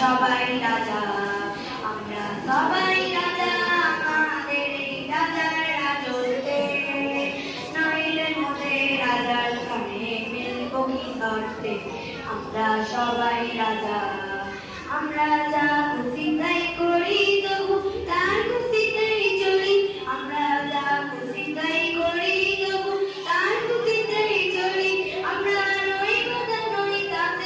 সবাই রাজা, আমরা সবাই রাজা, আমাদের এই রাজার রাজত্বে নইলে মোদের রাজার সঙ্গে মিলব কি করতে। আমরা সবাই রাজা, আমরা যা খুশি তাই করি, তবু তার খুশিতেই চলি। আমরা যা খুশি তাই করি, তবু তার খুশিতেই চলি। আমরা নই কথা নই তাতে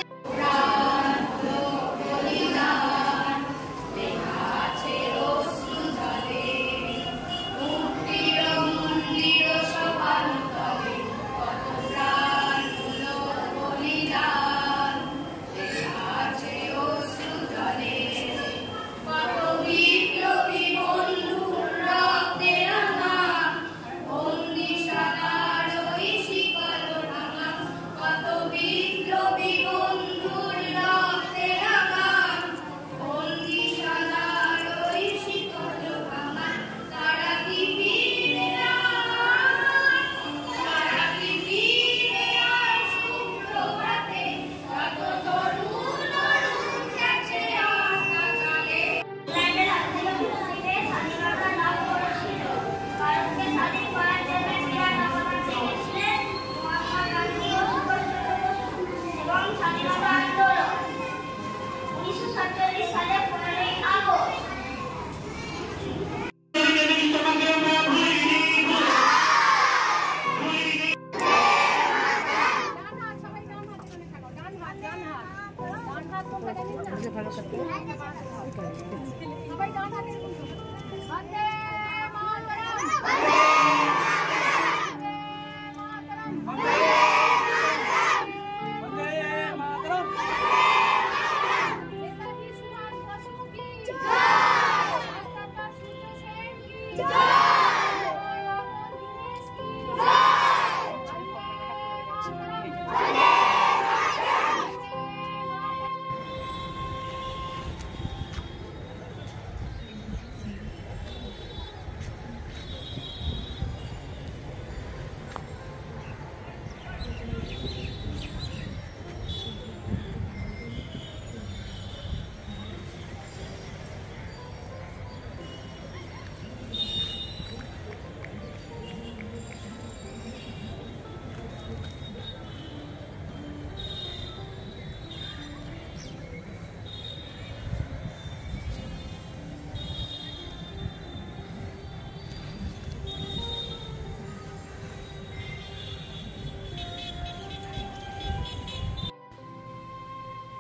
Jale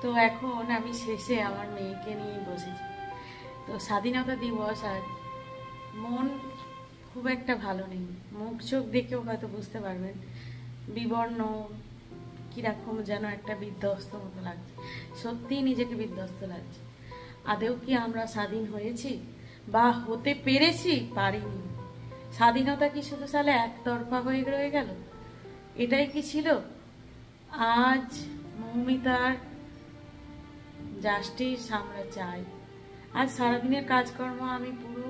তো এখন আমি শেষে আমার মেয়েকে নিয়ে বসেছি। তো স্বাধীনতা দিবস আজ, মন খুব একটা ভালো নেই, মুখ চোখ দেখেও হয়তো বুঝতে পারবেন, বিবর্ণ, কিরকম যেন একটা বিধ্বস্ত মতো লাগছে। সত্যিই নিজেকে বিধ্বস্ত লাগছে। আদেও কি আমরা স্বাধীন হয়েছি বা হতে পেরেছি? পারিনি। স্বাধীনতা কি শুধু সালে একতরফা হয়ে রয়ে গেল? এটাই কি ছিল? আজ মৌমিতার জাস্টিস আমরা চাই। আজ সারাদিনের কাজকর্ম আমি পুরো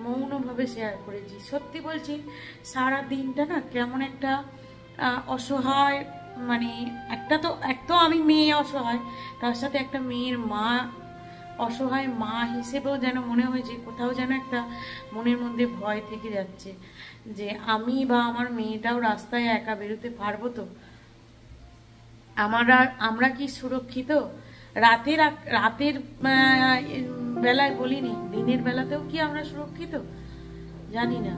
মৌনভাবে শেয়ার করেছি। সত্যি বলছি, সারা দিনটা না কেমন একটা অসহায়, মানে এক তো আমি মেয়ে অসহায়, তার সাথে একটা মেয়ের মা অসহায় মা হিসেবেও যেন মনে হয়েছে কোথাও যেন একটা মনের মধ্যে ভয় থেকে যাচ্ছে যে আমি বা আমার মেয়েটাও রাস্তায় একা বেরোতে পারবো তো? আমরা কি সুরক্ষিত? রাতের বেলায় বলিনি, দিনের বেলাতেও কি আমরা সুরক্ষিত? জানি না।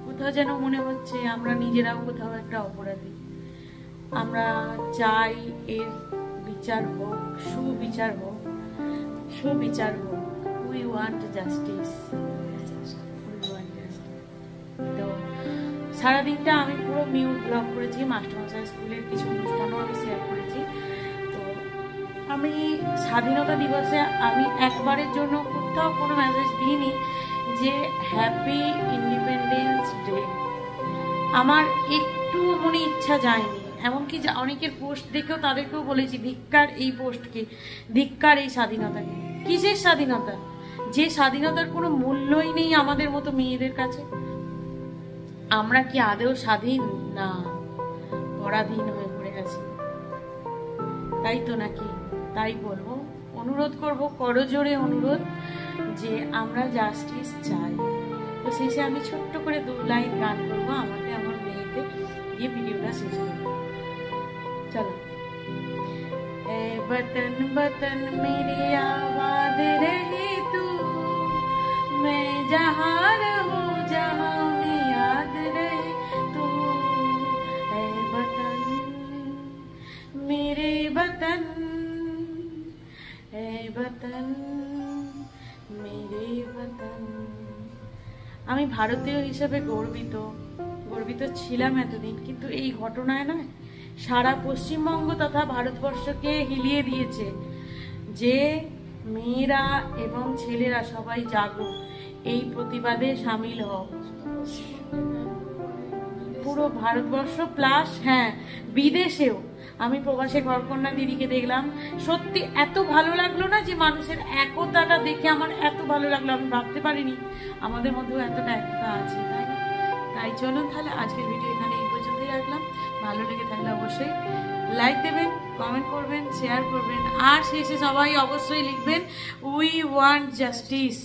কোথাও যেন মনে হচ্ছে আমরা নিজেরাও কোথাও একটা অপরাধী। আমরা চাই এর বিচার হোক, সুবিচার হোক, সুবিচার হোক। We want justice. তো সারাদিনটা আমি পুরো মিউট ব্লগ করেছি, মাস্টারমশাই স্কুলের কিছু অনুষ্ঠানও আমি শেয়ার করেছি। তো আমি স্বাধীনতা দিবসে আমি একবারের জন্য কোথাও কোনো মেসেজ দিইনি যে হ্যাপি ইন্ডিপেন্ডেন্স ডে। আমার একটু মনে ইচ্ছা যায়নি। এমনকি অনেকের পোস্ট দেখেও তাদেরকেও বলেছি ধিক্কার এই পোস্টকে, ধিক্কার এই স্বাধীনতাকে। কিসের স্বাধীনতা? যে স্বাধীনতার কোনো মূল্যই নেই আমাদের মতো মেয়েদের কাছে। আমরা কি আদেও স্বাধীন? না, পরাধীন হয়ে পড়ে গেছি। তাই তো নাকি? তাই বলবো, অনুরোধ করব, করজোড়ে অনুরোধ যে আমরা জাস্টিস চাই। তো শেষে আমি ছোট্ট করে 2 লাইন গান করবো আমাকে আমার মেয়েকে দিয়ে ভিডিওটা শেষ করবো। চলো। এ বতন বতন মেরে আবাদ রহে তু, मैं जहाँ रहूं जहाँ में याद रहे तू, ऐ वतन मेरे वतन, ऐ वतन मेरे वतन। আমি ভারতীয় হিসেবে গর্বিত ছিলাম এতদিন, কিন্তু এই ঘটনায় নয় সারা পশ্চিমবঙ্গ তথা ভারতবর্ষকে হিলিয়ে দিয়েছে যে মেয়েরা এবং ছেলেরা সবাই জাগো, এই প্রতিবাদে সামিল হও। পুরো ভারতবর্ষ প্লাস হ্যাঁ বিদেশেও। আমি প্রবাসে ঘরকন্যা দিদিকে দেখলাম, সত্যি এত ভালো লাগলো না যে মানুষের একতাটা দেখে আমার এত ভালো লাগলো। আমি ভাবতে পারিনি আমাদের মধ্যেও এতটা একতা আছে, তাই না? তাই চলো তাহলে আজকের ভিডিও এখানে এই পর্যন্তই রাখলাম। ভালো লেগে থাকলে অবশ্যই লাইক দেবেন, কমেন্ট করবেন, শেয়ার করবেন, আর শেষে সবাই অবশ্যই লিখবেন উই ওয়ান্ট জাস্টিস।